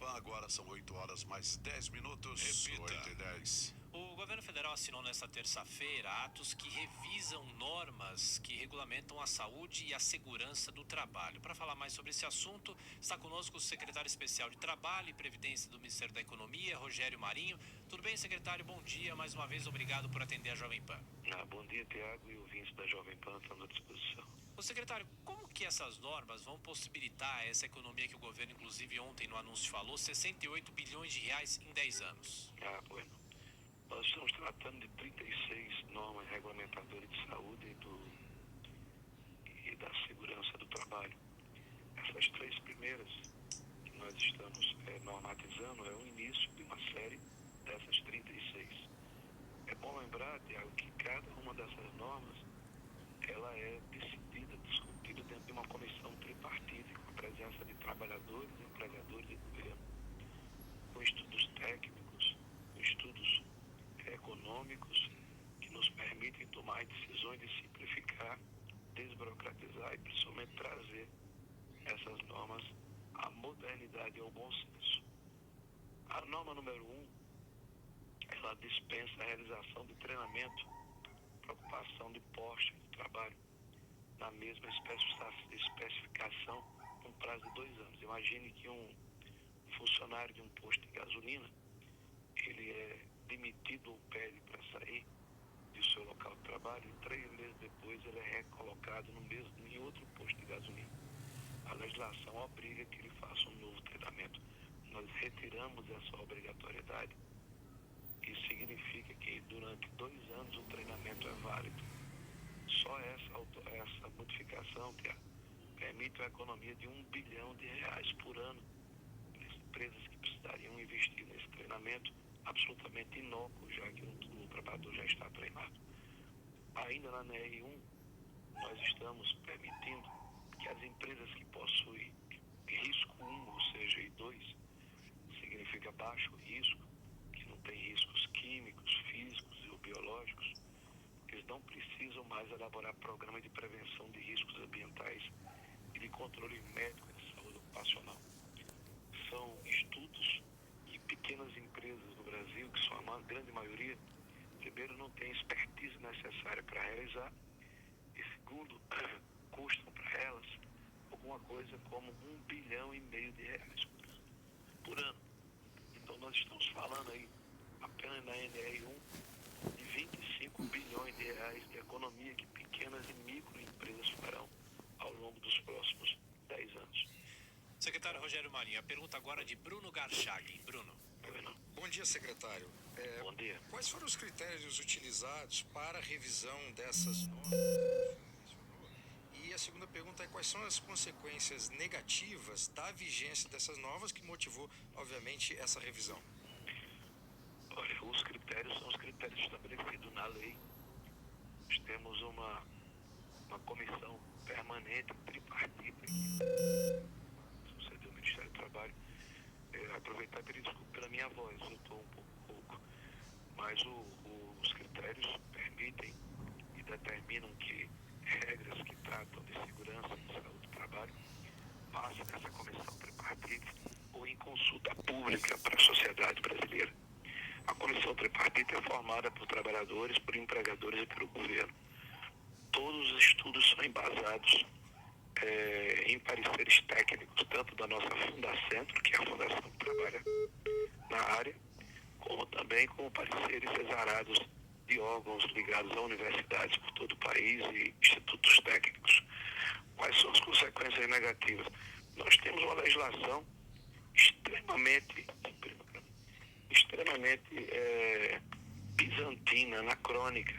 Pan, agora são 8 horas mais 10 minutos. Repita. 8 e 10. O governo federal assinou nesta terça-feira atos que revisam normas que regulamentam a saúde e a segurança do trabalho. Para falar mais sobre esse assunto, está conosco o secretário especial de Trabalho e Previdência do Ministério da Economia, Rogério Marinho. Tudo bem, secretário? Bom dia. Mais uma vez, obrigado por atender a Jovem Pan. Bom dia, Tiago, e ouvintes da Jovem Pan estão à disposição. Ô, secretário, como que essas normas vão possibilitar essa economia que o governo, inclusive ontem no anúncio falou, 68 bilhões de reais em 10 anos? Bueno. Nós estamos tratando de 36 normas regulamentadoras de saúde e da segurança do trabalho. Essas três primeiras que nós estamos normatizando é o início de uma série dessas 36. É bom lembrar, Tiago, que cada uma dessas normas ela é decidida, discutida dentro de uma comissão tripartite com a presença de trabalhadores, empregadores e governo, com estudos técnicos, com estudos econômicos que nos permitem tomar decisões de simplificar, desburocratizar e principalmente trazer essas normas à modernidade e ao bom senso. A norma número 1, ela dispensa a realização de treinamento para ocupação de postos de trabalho na mesma especificação com prazo de 2 anos. Imagine que um funcionário de um posto de gasolina, ele é demitido ou pede para sair do seu local de trabalho e 3 meses depois ele é recolocado em outro posto de gasolina. A legislação obriga que ele faça um novo treinamento. Nós retiramos essa obrigatoriedade. Isso significa que durante 2 anos o treinamento é válido. Só essa modificação que permite uma economia de R$1 bilhão por ano. As empresas que precisariam investir nesse treinamento absolutamente inócuo, já que o trabalhador já está treinado. Ainda na NR1, nós estamos permitindo que as empresas que possuem risco 1, ou seja, I2, significa baixo risco, que não tem riscos químicos, físicos ou biológicos, eles não precisam mais elaborar programas de prevenção de riscos ambientais e de controle médico de saúde ocupacional. São estudos que pequenas empresas no Brasil, que são a grande maioria, primeiro não têm expertise necessária para realizar e segundo, custam para elas alguma coisa como R$1,5 bilhão por ano. Então nós estamos falando aí apenas na NR1 de R$25 bilhões de economia que pequenas e microempresas farão ao longo dos próximos 10 anos. Secretário Rogério Marinho, a pergunta agora é de Bruno Garchag. Bruno. Bom dia, secretário. Bom dia. Quais foram os critérios utilizados para a revisão dessas normas? E a segunda pergunta é quais são as consequências negativas da vigência dessas normas que motivou, obviamente, essa revisão? Olha, os critérios são os critérios estabelecidos na lei. Nós temos uma comissão permanente, tripartite, do Ministério do Trabalho. Aproveitar e pedir desculpa pela minha voz, eu estou um pouco, mas os critérios permitem e determinam que regras que tratam de segurança e saúde do trabalho passem nessa comissão tripartite ou em consulta pública para a sociedade brasileira. A comissão tripartite é formada por trabalhadores, por empregadores e pelo governo. Todos os estudos são embasados em pareceres técnicos, tanto da nossa Fundacentro, que é a fundação que trabalha na área, como também com pareceres exarados de órgãos ligados a universidades por todo o país e institutos técnicos. Quais são as consequências negativas? Nós temos uma legislação extremamente bizantina, anacrônica.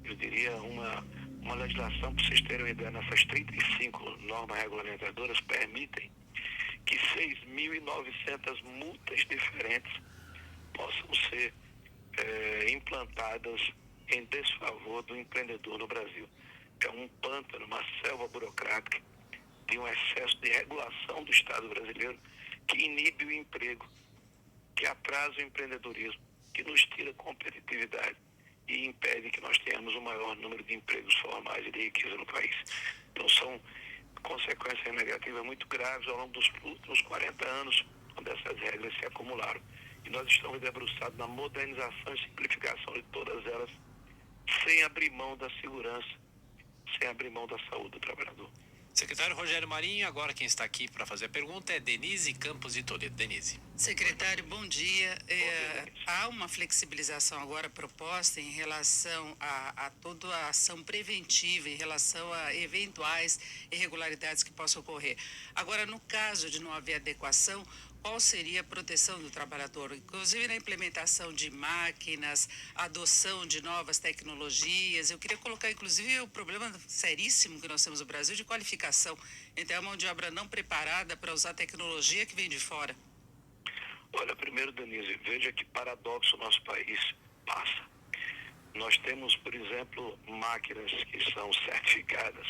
Eu diria uma legislação, para vocês terem uma ideia, nessas 35 normas regulamentadoras permitem que 6.900 multas diferentes possam ser implantadas em desfavor do empreendedor no Brasil. É um pântano, uma selva burocrática de um excesso de regulação do Estado brasileiro que inibe o emprego, que atrasa o empreendedorismo, que nos tira competitividade e impede que nós tenhamos o maior número de empregos formais e de riqueza no país. Então são consequências negativas muito graves ao longo dos últimos 40 anos, quando essas regras elas se acumularam. E nós estamos debruçados na modernização e simplificação de todas elas, sem abrir mão da segurança, sem abrir mão da saúde do trabalhador. Secretário Rogério Marinho, agora quem está aqui para fazer a pergunta é Denise Campos de Toledo. Denise. Secretário, bom dia. Há uma flexibilização agora proposta em relação a toda a ação preventiva, em relação a eventuais irregularidades que possam ocorrer. Agora, no caso de não haver adequação, qual seria a proteção do trabalhador? Inclusive na implementação de máquinas, adoção de novas tecnologias. Eu queria colocar, inclusive, o problema seríssimo que nós temos no Brasil de qualificação. Então, a mão de obra não preparada para usar tecnologia que vem de fora. Olha, primeiro, Denise, veja que paradoxo o nosso país passa. Nós temos, por exemplo, máquinas que são certificadas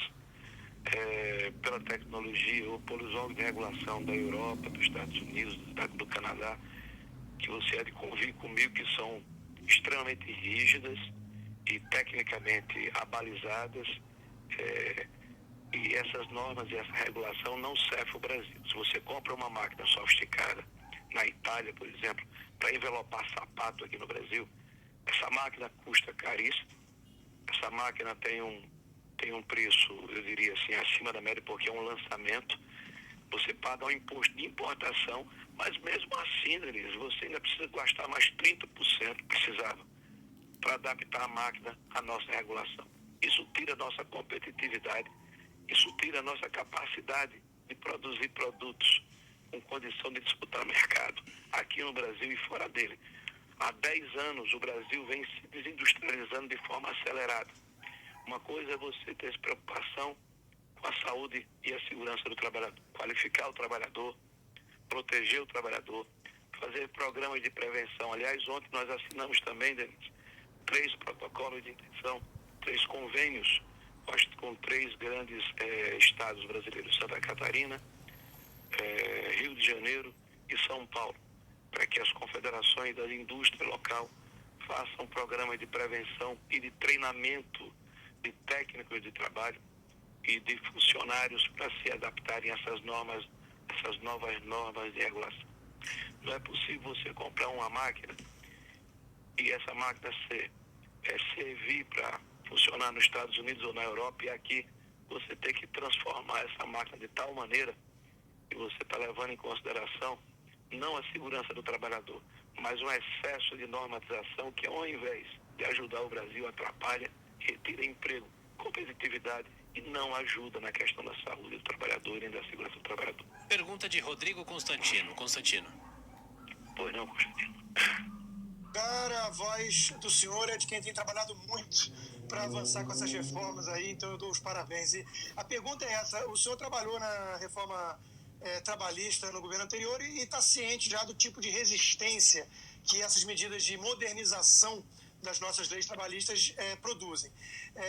pela tecnologia ou pelos órgãos de regulação da Europa, dos Estados Unidos, do Canadá, que você há de convir comigo, que são extremamente rígidas e tecnicamente abalizadas, e essas normas e essa regulação não servem ao Brasil. Se você compra uma máquina sofisticada na Itália, por exemplo, para envelopar sapato aqui no Brasil, essa máquina custa caríssimo, essa máquina tem um preço, eu diria assim, acima da média, porque é um lançamento. Você paga um imposto de importação, mas mesmo assim, Denise, você ainda precisa gastar mais 30%, precisava, para adaptar a máquina à nossa regulação. Isso tira a nossa competitividade, isso tira a nossa capacidade de produzir produtos com condição de disputar mercado, aqui no Brasil e fora dele. Há 10 anos o Brasil vem se desindustrializando de forma acelerada. Uma coisa é você ter essa preocupação com a saúde e a segurança do trabalhador, qualificar o trabalhador, proteger o trabalhador, fazer programas de prevenção. Aliás, ontem nós assinamos também, Denise, 3 protocolos de intenção, 3 convênios com 3 grandes estados brasileiros, Santa Catarina, Rio de Janeiro e São Paulo, para que as confederações da indústria local façam programas de prevenção e de treinamento de técnicos de trabalho e de funcionários para se adaptarem a essas novas normas de regulação. Não é possível você comprar uma máquina e essa máquina servir para funcionar nos Estados Unidos ou na Europa, e aqui você tem que transformar essa máquina de tal maneira que você está levando em consideração não a segurança do trabalhador, mas um excesso de normatização que, ao invés de ajudar o Brasil, atrapalha, retira emprego, competitividade e não ajuda na questão da saúde do trabalhador e da segurança do trabalhador. Pergunta de Rodrigo Constantino. Constantino. Pois não, Constantino. Cara, a voz do senhor é de quem tem trabalhado muito para avançar com essas reformas aí, então eu dou os parabéns. E a pergunta é essa: o senhor trabalhou na reforma trabalhista no governo anterior e está ciente já do tipo de resistência que essas medidas de modernização das nossas leis trabalhistas produzem.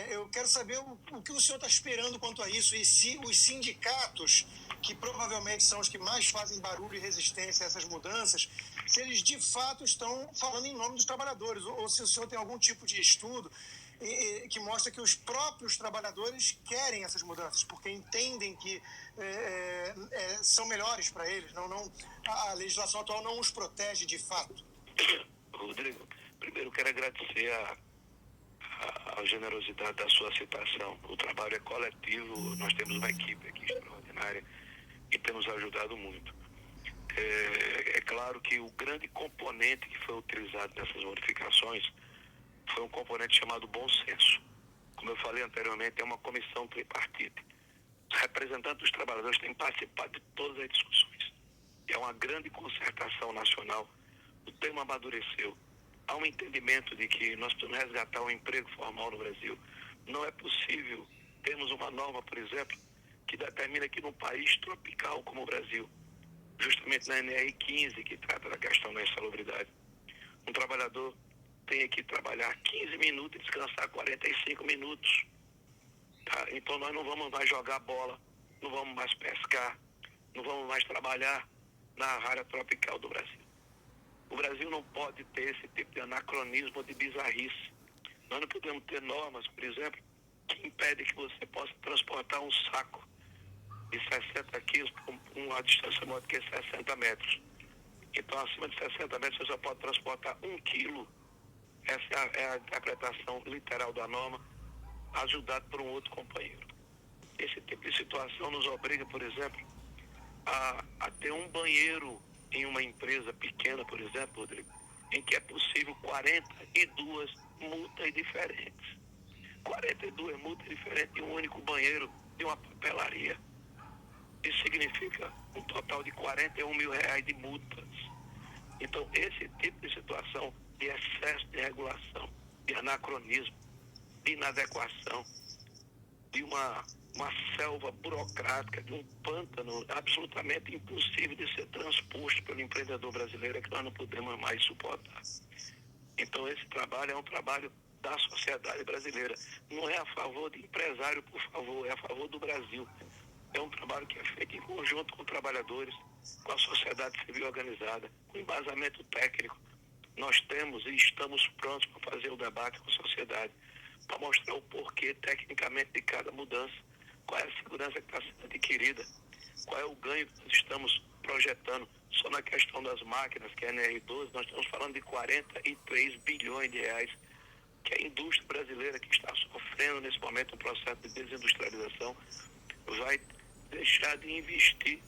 Eu quero saber o que o senhor está esperando quanto a isso, e se os sindicatos, que provavelmente são os que mais fazem barulho e resistência a essas mudanças, se eles de fato estão falando em nome dos trabalhadores, ou se o senhor tem algum tipo de estudo que mostra que os próprios trabalhadores querem essas mudanças, porque entendem que são melhores para eles, a legislação atual não os protege de fato. Rodrigo, primeiro quero agradecer a generosidade da sua citação. O trabalho é coletivo, nós temos uma equipe aqui extraordinária e temos ajudado muito. É claro que o grande componente que foi utilizado nessas modificações foi um componente chamado bom senso. Como eu falei anteriormente, é uma comissão tripartite. Os representantes dos trabalhadores têm participado de todas as discussões. É uma grande concertação nacional. O tema amadureceu. Há um entendimento de que nós precisamos resgatar o emprego formal no Brasil. Não é possível termos uma norma, por exemplo, que determina que num país tropical como o Brasil, justamente na NR15, que trata da questão da insalubridade, um trabalhador tenha que trabalhar 15 minutos e descansar 45 minutos. Tá? Então nós não vamos mais jogar bola, não vamos mais pescar, não vamos mais trabalhar na área tropical do Brasil. O Brasil não pode ter esse tipo de anacronismo, de bizarrice. Nós não podemos ter normas, por exemplo, que impedem que você possa transportar um saco de 60 quilos com uma distância maior do que 60 metros. Então Então, acima de 60 metros, você só pode transportar 1 quilo. Essa é a interpretação literal da norma, ajudado por um outro companheiro. Esse tipo de situação nos obriga, por exemplo, a ter um banheiro em uma empresa pequena, por exemplo, Rodrigo, em que é possível 42 multas diferentes. 42 multas diferentes em um único banheiro de uma papelaria. Isso significa um total de R$41 mil de multas. Então, esse tipo de situação de excesso de regulação, de anacronismo, de inadequação, de uma selva burocrática, de um pântano absolutamente impossível de ser transposto pelo empreendedor brasileiro, é que nós não podemos mais suportar. Então, esse trabalho é um trabalho da sociedade brasileira. Não é a favor de empresário, por favor, é a favor do Brasil. É um trabalho que é feito em conjunto com trabalhadores, com a sociedade civil organizada, com embasamento técnico. Nós temos e estamos prontos para fazer o debate com a sociedade, para mostrar o porquê tecnicamente de cada mudança, qual é a segurança que está sendo adquirida, qual é o ganho que nós estamos projetando. Só na questão das máquinas, que é a NR12, nós estamos falando de 43 bilhões de reais, que a indústria brasileira, que está sofrendo nesse momento um processo de desindustrialização, vai deixar de investir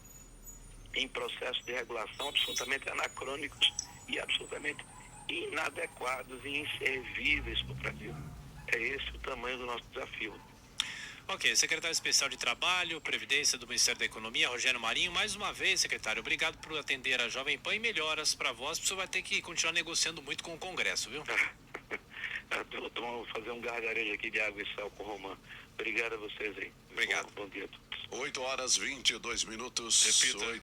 em processos de regulação absolutamente anacrônicos e absolutamente inadequados e inservíveis para o Brasil. É esse o tamanho do nosso desafio. Ok, secretário especial de Trabalho, Previdência do Ministério da Economia, Rogério Marinho. Mais uma vez, secretário, obrigado por atender a Jovem Pan e melhoras para vós. O senhor vai ter que continuar negociando muito com o Congresso, viu? Vou fazer um gargarejo aqui de água e sal com o Romã. Obrigado a vocês aí. Obrigado. Bom dia a todos. 8 horas 22 minutos. Repita.